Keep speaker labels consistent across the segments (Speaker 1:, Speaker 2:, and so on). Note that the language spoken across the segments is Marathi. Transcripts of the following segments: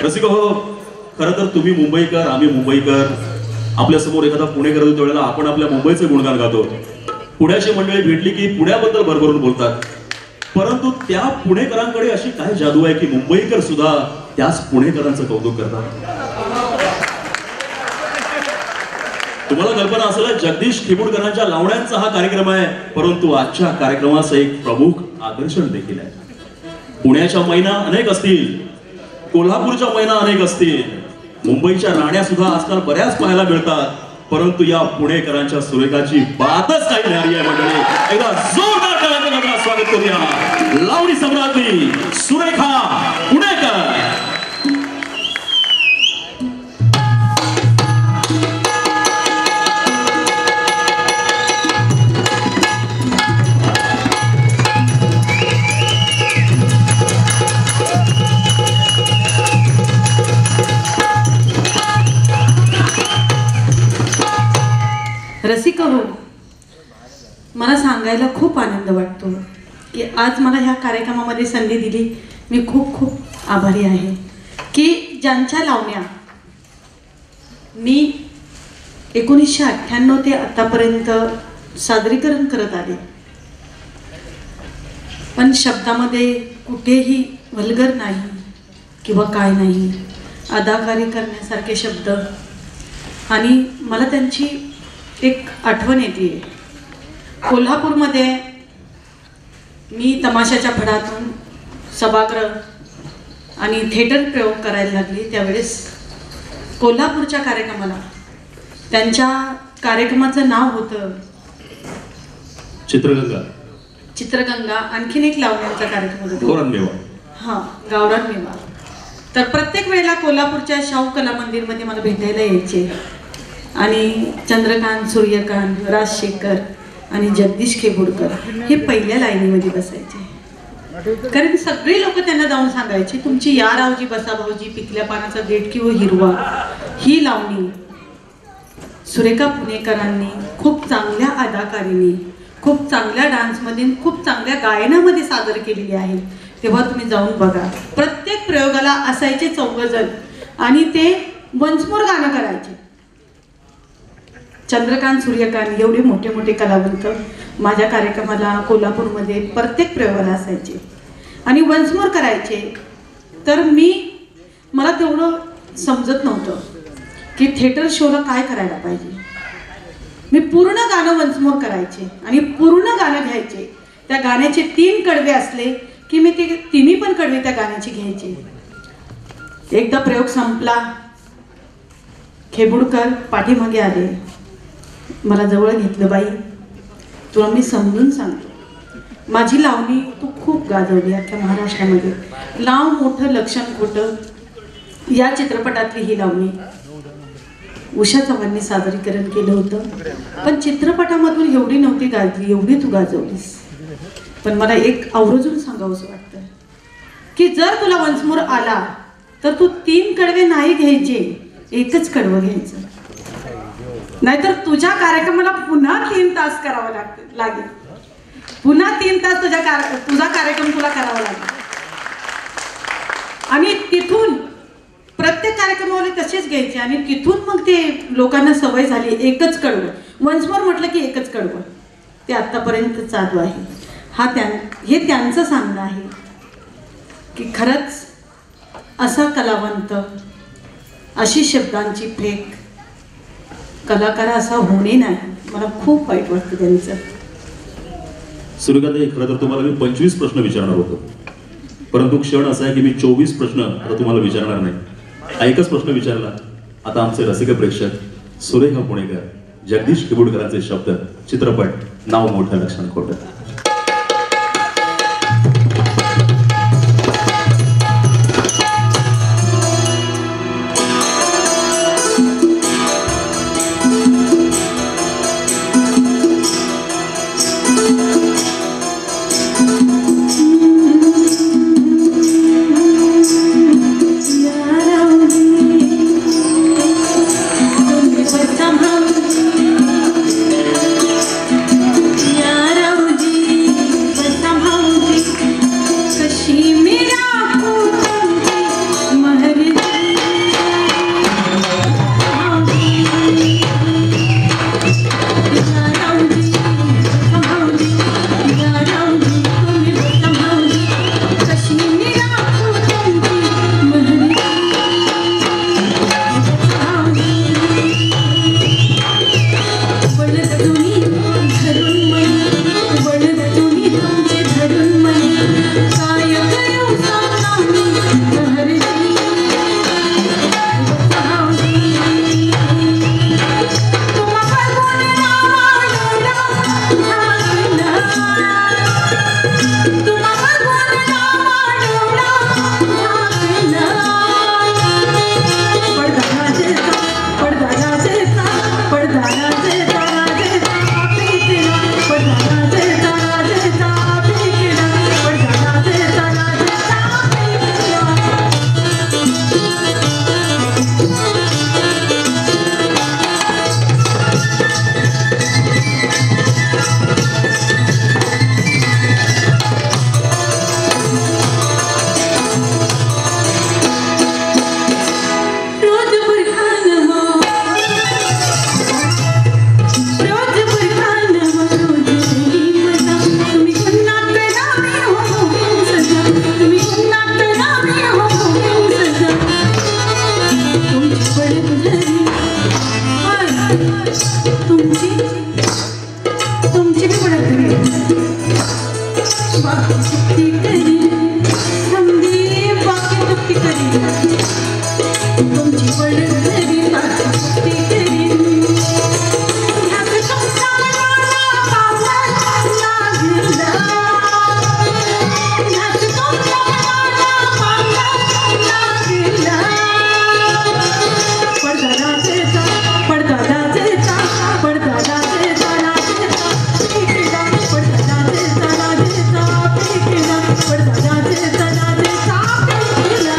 Speaker 1: रसिक हो, खरं तर तुम्ही मुंबईकर, आम्ही मुंबईकर, आपल्या समोर एखादा पुणेकर येतो त्यावेळेला आपण आपल्या मुंबईचे गुणगान गातो. पुण्याची मंडळी भेटली की पुण्याबद्दल भरभरून बोलतात. परंतु त्या पुणेकरांकडे अशी काय जादू आहे की मुंबईकर सुद्धा त्याच पुणेकरांचं कौतुक करतात. तुम्हाला कल्पना असेल जगदीश खिबुडकरांच्या लावण्यांचा हा कार्यक्रम आहे, परंतु आजच्या कार्यक्रमाचं एक प्रमुख आकर्षण देखील आहे. पुण्याच्या मैना अनेक असतील, कोल्हापूरच्या मैना अनेक असतील, मुंबईच्या राण्या सुद्धा आजकाल बऱ्याच पाहायला मिळतात, परंतु या पुणेकरांच्या सुरेखाची बातच काही न्यारी आहे. मंडळी एकदा जोरदार टाळ्यांनी स्वागत करूया लावणी सम्राज्ञी सुरेखा पुणेकर.
Speaker 2: रसिक हो, मला सांगायला खूप आनंद वाटतो की आज मला ह्या कार्यक्रमामध्ये संधी दिली. मी खूप खूप आभारी आहे की ज्यांच्या लावण्या मी 1998 ते आतापर्यंत सादरीकरण करत आले, पण शब्दामध्ये कुठेही वल्गर नाही किंवा काय नाही, अदाकारी करण्यासारखे शब्द. आणि मला त्यांची एक आठवण येते. कोल्हापूरमध्ये मी तमाशाच्या फडातून सभागृह आणि थिएटर प्रयोग करायला लागली. त्यावेळेस कोल्हापूरच्या कार्यक्रमाला त्यांच्या कार्यक्रमाचं नाव होतं
Speaker 1: चित्रगंगा.
Speaker 2: चित्रगंगा आणखीन एक लावण्यांचा कार्यक्रम होता
Speaker 1: गावरान मेवा.
Speaker 2: हां, गावरान मेवा. तर प्रत्येक वेळेला कोल्हापूरच्या शाहू कला मंदिरमध्ये मला भेटायला यायचे आणि चंद्रकांत, सूर्यकांत, राजशेखर आणि जगदीश खेबुडकर हे पहिल्या लाईनीमध्ये बसायचे. कारण सगळे लोक त्यांना जाऊन सांगायचे, तुमची या रावजी बसा भाऊजी, पिकल्या पानाचा देठ किंवा हिरवा ही लावणी सुरेखा पुणेकरांनी खूप चांगल्या अदाकारीने, खूप चांगल्या डान्समध्ये, खूप चांगल्या गायनामध्ये सादर केलेली आहे. तेव्हा तुम्ही जाऊन बघा. प्रत्येक प्रयोगाला असायचे 4 जण आणि ते वन्समोर गाणं करायचे. चंद्रकांत, सूर्यकांत एवढे मोठे मोठे कलावंत माझ्या कार्यक्रमाला कोल्हापूरमध्ये प्रत्येक प्रयोगाला असायचे आणि वन्समोर करायचे. तर मला तेवढं समजत नव्हतं की थिएटर शोला काय करायला पाहिजे. मी पूर्ण गाणं वन्समोर करायचे आणि पूर्ण गाणं घ्यायचे. त्या गाण्याचे 3 कडवे असले की मी ते तिन्ही पण कडवे त्या गाण्याचे घ्यायचे. एकदा प्रयोग संपला, खेबुडकर पाठीमागे आले, मला जवळ घेतलं. बाई, तुला मी समजून सांगतो, माझी लावणी तू खूप गाजवली अख्ख्या महाराष्ट्रामध्ये. लाव मोठं लक्षण खोटं या चित्रपटातली ही लावणी उषा चव्हाणने सादरीकरण केलं होतं, पण चित्रपटामधून एवढी नव्हती गाजली एवढी तू गाजवलीस. पण मला एक आवर्जून सांगावंसं वाटतं की जर तुला वन्समोर आला तर तू 3 कडवे नाही घ्यायचे, एकच कडवं घ्यायचं. नाहीतर तुझ्या कार्यक्रमाला पुन्हा 3 तास करावं लागेल. पुन्हा 3 तास तुझा कार्यक्रम तुला करावा लागेल. आणि तिथून प्रत्येक कार्यक्रमावाले तसेच घ्यायचे आणि तिथून मग ते लोकांना सवय झाली एकच कडवं. वन्समोर म्हटलं की एकच कडवं. ते आत्तापर्यंत चालू आहे. हे त्यांचं सांगणं आहे की खरंच असा कलावंत, अशी शब्दांची फेक कलाकार असा होणे नाही. मला खूप वाईट वाटतं त्यांचं.
Speaker 1: सुरेखाताई, खरं तर तुम्हाला मी 25 प्रश्न विचारणार होतो, परंतु क्षण असा आहे की मी 24 प्रश्न आता तुम्हाला विचारणार नाही. एकच प्रश्न विचारला. आता आमचे रसिक प्रेक्षक सुरेखा पुणेकर, जगदीश खिबुडकरांचे शब्द, चित्रपट नाव मोठं लक्षण खोटं.
Speaker 2: या रावजी तुमची पडली भक्ती करीन ह्यात तुमचा पावला लागला ह्यात तुमचा पावला लागला पडदा नाचेचा पडदा नाचेचा पडदा नाचेचा नाचेचा पेकेला पडदा नाचेचा नाचेचा पेकेला पडदा नाचेचा नाचेचा पेकेला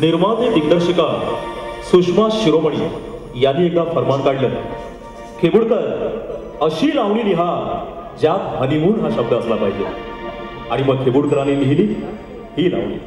Speaker 3: निर्माते दिग्दर्शिका सुषमा शिरोमणी यांनी एकदा फरमान काढलं, खेबुडकर अशी लावणी लिहा ज्यात हनीमून हा शब्द असला पाहिजे. आणि मग खेबुडकरांनी लिहिली ही लावणी.